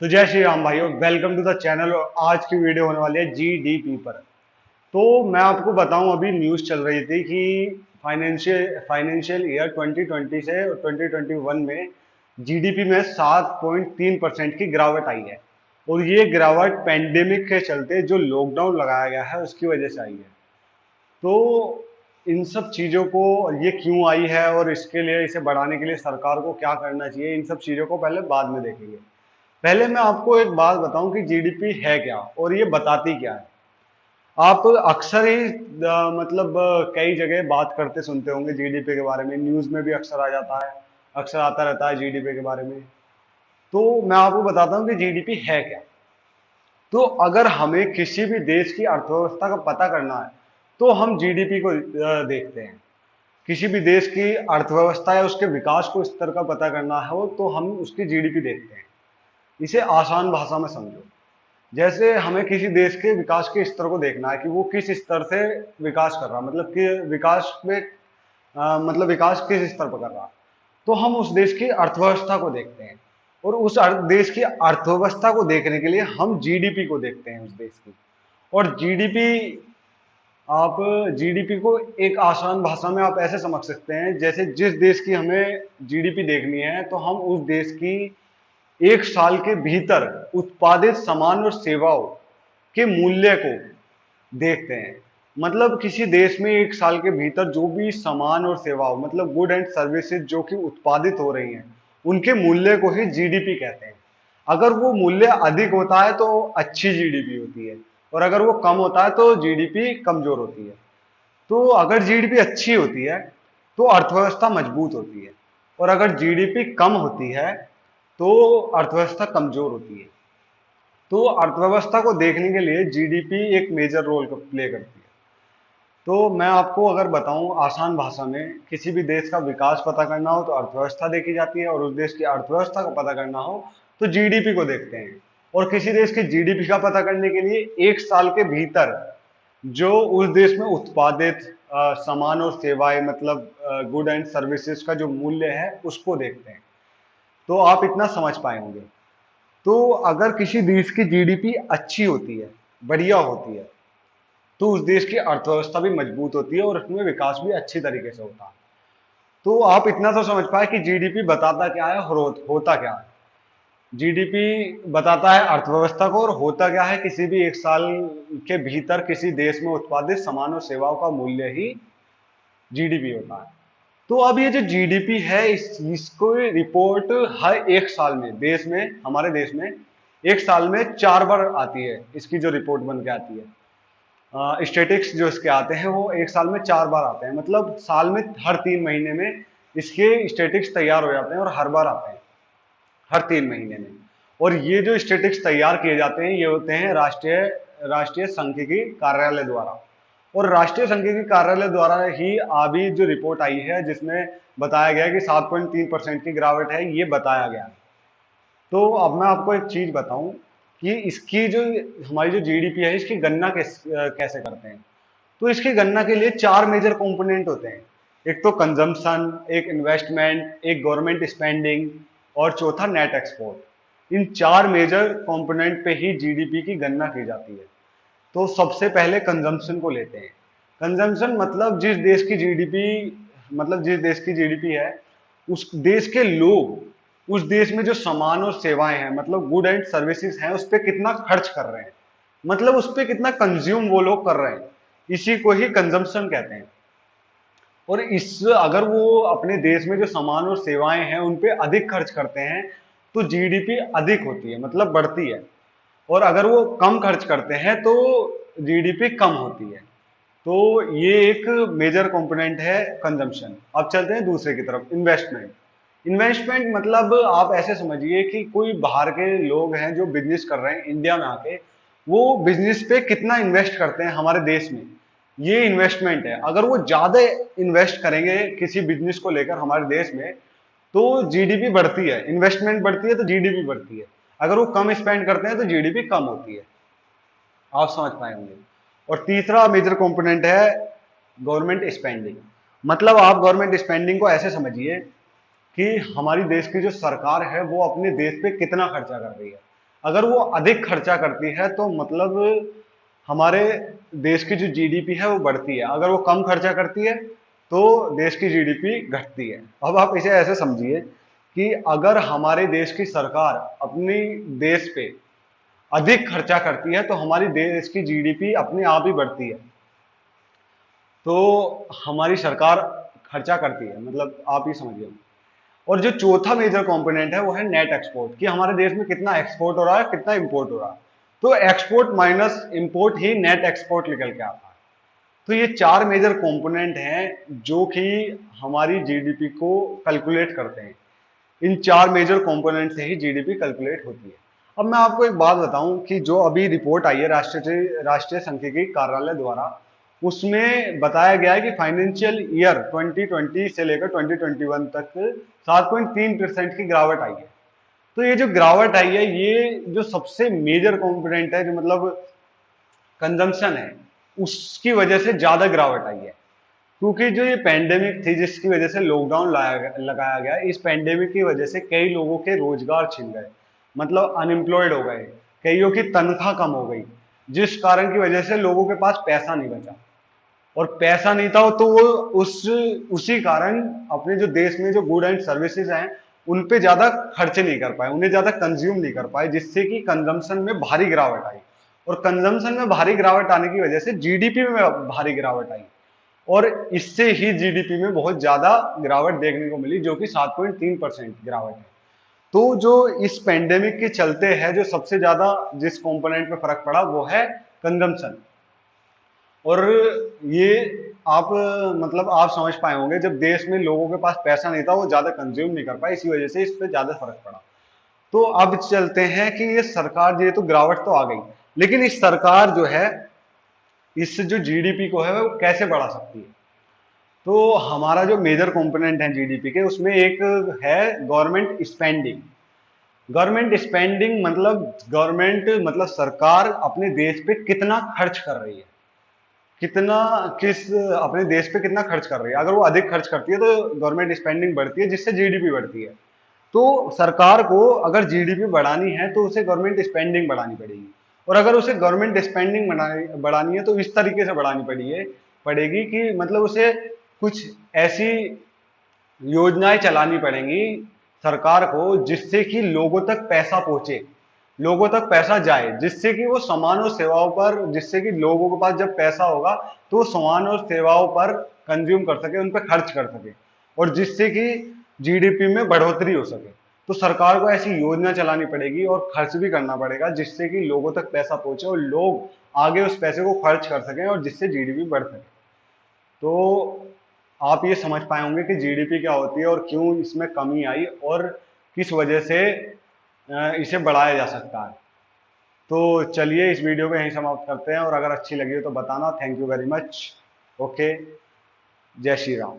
तो जय श्री राम भाइयों, वेलकम टू द चैनल। और आज की वीडियो होने वाली है जीडीपी पर। तो मैं आपको बताऊं, अभी न्यूज़ चल रही थी कि फाइनेंशियल ईयर 2020 से 2021 में जीडीपी में 7.3% की गिरावट आई है। और ये गिरावट पेंडेमिक के चलते जो लॉकडाउन लगाया गया है उसकी वजह से आई है। तो इन सब चीज़ों को, ये क्यों आई है और इसके लिए, इसे बढ़ाने के लिए सरकार को क्या करना चाहिए, इन सब चीज़ों को पहले बाद में देखेंगे। पहले मैं आपको एक बात बताऊं कि जीडीपी है क्या और ये बताती क्या है। आप अक्सर ही कई जगह बात करते सुनते होंगे जीडीपी के बारे में, न्यूज़ में भी अक्सर आ जाता है, अक्सर आता रहता है जीडीपी के बारे में। तो मैं आपको बताता हूं कि जीडीपी है क्या। तो अगर हमें किसी भी देश की अर्थव्यवस्था का पता करना है तो हम जीडीपी को देखते हैं। किसी भी देश की अर्थव्यवस्था या उसके विकास को स्तर का पता करना हो तो हम उसकी जीडीपी देखते हैं। इसे आसान भाषा में समझो। जैसे हमें किसी देश के विकास के स्तर को देखना है कि वो किस स्तर से विकास कर रहा है, मतलब कि विकास में विकास किस स्तर पर कर रहा है। तो हम उस देश की अर्थव्यवस्था को देखते हैं। और उस देश की अर्थव्यवस्था को देखने के लिए हम जीडीपी को देखते हैं उस देश की। और जीडीपी, आप जीडीपी को एक आसान भाषा में आप ऐसे समझ सकते हैं, जैसे जिस देश की हमें जीडीपी देखनी है तो हम उस देश की एक साल के भीतर उत्पादित सामान और सेवाओं के मूल्य को देखते हैं। मतलब किसी देश में एक साल के भीतर जो भी सामान और सेवाओं, मतलब गुड एंड सर्विसेज जो कि उत्पादित हो रही हैं, उनके मूल्य को ही जीडीपी कहते हैं। अगर वो मूल्य अधिक होता है तो अच्छी जीडीपी होती है, और अगर वो कम होता है तो जीडीपी कमजोर होती है। तो अगर जीडीपी अच्छी होती है तो अर्थव्यवस्था मजबूत होती है, और अगर जीडीपी कम होती है तो अर्थव्यवस्था कमजोर होती है। तो अर्थव्यवस्था को देखने के लिए जीडीपी एक मेजर रोल प्ले करती है। तो मैं आपको अगर बताऊं आसान भाषा में, किसी भी देश का विकास पता करना हो तो अर्थव्यवस्था देखी जाती है, और उस देश की अर्थव्यवस्था का पता करना हो तो जीडीपी को देखते हैं। और किसी देश की जीडीपी का पता करने के लिए एक साल के भीतर जो उस देश में उत्पादित सामान और सेवाएं, मतलब गुड एंड सर्विसेज का जो मूल्य है उसको देखते हैं। तो आप इतना समझ पाए होंगे। तो अगर किसी देश की जीडीपी अच्छी होती है, बढ़िया होती है, तो उस देश की अर्थव्यवस्था भी मजबूत होती है और उसमें विकास भी अच्छी तरीके से होता है। तो आप इतना तो समझ पाए कि जीडीपी बताता क्या है और होता क्या है। जीडीपी बताता है अर्थव्यवस्था को, और होता क्या है, किसी भी एक साल के भीतर किसी देश में उत्पादित सामान और सेवाओं का मूल्य ही जीडीपी होता है। तो अब ये जो जीडीपी है, इसको रिपोर्ट हर एक साल में देश में, हमारे देश में एक साल में 4 बार आती है। इसकी जो रिपोर्ट बन के आती है, स्टेटिक्स जो इसके आते हैं वो एक साल में 4 बार आते हैं। मतलब साल में हर 3 महीने में इसके स्टेटिक्स तैयार हो जाते हैं, और हर बार आते हैं हर 3 महीने में। और ये जो स्टेटिक्स तैयार किए जाते हैं ये होते हैं राष्ट्रीय राष्ट्रीय सांख्यिकी कार्यालय द्वारा। और राष्ट्रीय सांख्यिकी कार्यालय द्वारा ही अभी जो रिपोर्ट आई है जिसमें बताया गया है कि 7.3% की गिरावट है, ये बताया गया है। तो अब मैं आपको एक चीज बताऊं कि इसकी जो, हमारी जो जीडीपी है, इसकी गणना कैसे करते हैं। तो इसकी गणना के लिए 4 मेजर कंपोनेंट होते हैं। एक तो कंजम्पशन, एक इन्वेस्टमेंट, एक गवर्नमेंट स्पेंडिंग, और चौथा नेट एक्सपोर्ट। इन 4 मेजर कंपोनेंट पे ही जीडीपी की गणना की जाती है। तो सबसे पहले कंजम्पशन को लेते हैं। कंजम्पशन मतलब जिस देश की जीडीपी है, उस देश के लोग उस देश में जो सामान और सेवाएं हैं, मतलब गुड एंड सर्विसेज हैं, उस पर कितना खर्च कर रहे हैं, मतलब उस पर कितना कंज्यूम वो लोग कर रहे हैं, इसी को ही कंजम्पशन कहते हैं। और इस अगर वो अपने देश में जो सामान और सेवाएं हैं उन पे अधिक खर्च करते हैं तो जीडीपी अधिक होती है, मतलब बढ़ती है। और अगर वो कम खर्च करते हैं तो जीडीपी कम होती है। तो ये एक मेजर कंपोनेंट है कंजम्पशन। अब चलते हैं दूसरे की तरफ, इन्वेस्टमेंट। इन्वेस्टमेंट मतलब आप ऐसे समझिए कि कोई बाहर के लोग हैं जो बिजनेस कर रहे हैं इंडिया में आके, वो बिजनेस पे कितना इन्वेस्ट करते हैं हमारे देश में, ये इन्वेस्टमेंट है। अगर वो ज्यादा इन्वेस्ट करेंगे किसी बिजनेस को लेकर हमारे देश में तो जीडीपी बढ़ती है, इन्वेस्टमेंट बढ़ती है तो जीडीपी बढ़ती है। अगर वो कम स्पेंड करते हैं तो जीडीपी कम होती है। आप समझ पाए होंगे। और तीसरा मेजर कंपोनेंट है गवर्नमेंट स्पेंडिंग। मतलब आप गवर्नमेंट स्पेंडिंग को ऐसे समझिए कि हमारी देश की जो सरकार है वो अपने देश पे कितना खर्चा कर रही है। अगर वो अधिक खर्चा करती है तो मतलब हमारे देश की जो जीडीपी है वो बढ़ती है, अगर वो कम खर्चा करती है तो देश की जीडीपी घटती है। अब आप इसे ऐसे समझिए कि अगर हमारे देश की सरकार अपनी देश पे अधिक खर्चा करती है तो हमारी देश की जीडीपी अपने आप ही बढ़ती है। तो हमारी सरकार खर्चा करती है, मतलब आप ही समझिए। और जो चौथा मेजर कंपोनेंट है वो है नेट एक्सपोर्ट, कि हमारे देश में कितना एक्सपोर्ट हो रहा है, कितना इंपोर्ट हो रहा है। तो एक्सपोर्ट माइनस इंपोर्ट ही नेट एक्सपोर्ट निकल के आता है। तो ये चार मेजर कंपोनेंट हैं जो कि हमारी जीडीपी को कैलकुलेट करते हैं। इन चार मेजर कंपोनेंट से ही जीडीपी कैलकुलेट होती है। अब मैं आपको एक बात बताऊं कि जो अभी रिपोर्ट आई है राष्ट्रीय राष्ट्रीय सांख्यिकी कार्यालय द्वारा, उसमें बताया गया है कि फाइनेंशियल ईयर 2020 से लेकर 2021 तक 7.3% की गिरावट आई है। तो ये जो गिरावट आई है, ये जो सबसे मेजर कंपोनेंट है, जो मतलब कंजम्पशन है, उसकी वजह से ज्यादा गिरावट आई है। क्योंकि जो ये पेंडेमिक थी जिसकी वजह से लॉकडाउन लगाया गया, इस पेंडेमिक की वजह से कई लोगों के रोजगार छिन गए, मतलब अनएम्प्लॉयड हो गए, कईयों की तनख्वाह कम हो गई, जिस कारण की वजह से लोगों के पास पैसा नहीं बचा। और पैसा नहीं था तो वो उसी कारण अपने जो देश में जो गुड एंड सर्विसेज हैं उन पे ज्यादा खर्च नहीं कर पाए, उन्हें ज्यादा कंज्यूम नहीं कर पाए, जिससे कि कंजम्पशन में भारी गिरावट आई। और कंजम्पशन में भारी गिरावट आने की वजह से जीडीपी में भारी गिरावट आई, और इससे ही जीडीपी में बहुत ज्यादा गिरावट देखने को मिली, जो कि 7.3% गिरावट है। तो जो इस पेंडेमिक के चलते है, जो सबसे ज्यादा जिस कंपोनेंट पे फर्क पड़ा वो है कंजम्पशन। और ये आप मतलब आप समझ पाए होंगे, जब देश में लोगों के पास पैसा नहीं था वो ज्यादा कंज्यूम नहीं कर पाए, इसी वजह से इस पे ज्यादा फर्क पड़ा। तो अब चलते हैं कि ये सरकार, ये तो गिरावट तो आ गई, लेकिन इस सरकार जो है इस जो जीडीपी को है वो कैसे बढ़ा सकती है। तो हमारा जो मेजर कंपोनेंट है जीडीपी के, उसमें एक है गवर्नमेंट स्पेंडिंग। गवर्नमेंट स्पेंडिंग मतलब गवर्नमेंट मतलब सरकार अपने देश पे कितना खर्च कर रही है, कितना किस अपने देश पे कितना खर्च कर रही है। अगर वो अधिक खर्च करती है तो गवर्नमेंट स्पेंडिंग बढ़ती है, जिससे जीडीपी बढ़ती है। तो सरकार को अगर जीडीपी बढ़ानी है तो उसे गवर्नमेंट स्पेंडिंग बढ़ानी पड़ेगी। और अगर उसे गवर्नमेंट स्पेंडिंग बढ़ानी है तो इस तरीके से बढ़ानी पड़ेगी कि मतलब उसे कुछ ऐसी योजनाएं चलानी पड़ेंगी सरकार को, जिससे कि लोगों तक पैसा पहुंचे, लोगों तक पैसा जाए, जिससे कि वो सामान और सेवाओं पर, जिससे कि लोगों के पास जब पैसा होगा तो वो सामान और सेवाओं पर कंज्यूम कर सके, उन पर खर्च कर सके, और जिससे कि जीडीपी में बढ़ोतरी हो सके। तो सरकार को ऐसी योजना चलानी पड़ेगी और खर्च भी करना पड़ेगा, जिससे कि लोगों तक पैसा पहुंचे और लोग आगे उस पैसे को खर्च कर सकें और जिससे जीडीपी बढ़ सके। तो आप ये समझ पाए होंगे कि जीडीपी क्या होती है और क्यों इसमें कमी आई और किस वजह से इसे बढ़ाया जा सकता है। तो चलिए इस वीडियो को यहीं समाप्त करते हैं, और अगर अच्छी लगी हो तो बताना। Thank you very much. Okay, जय श्री राम।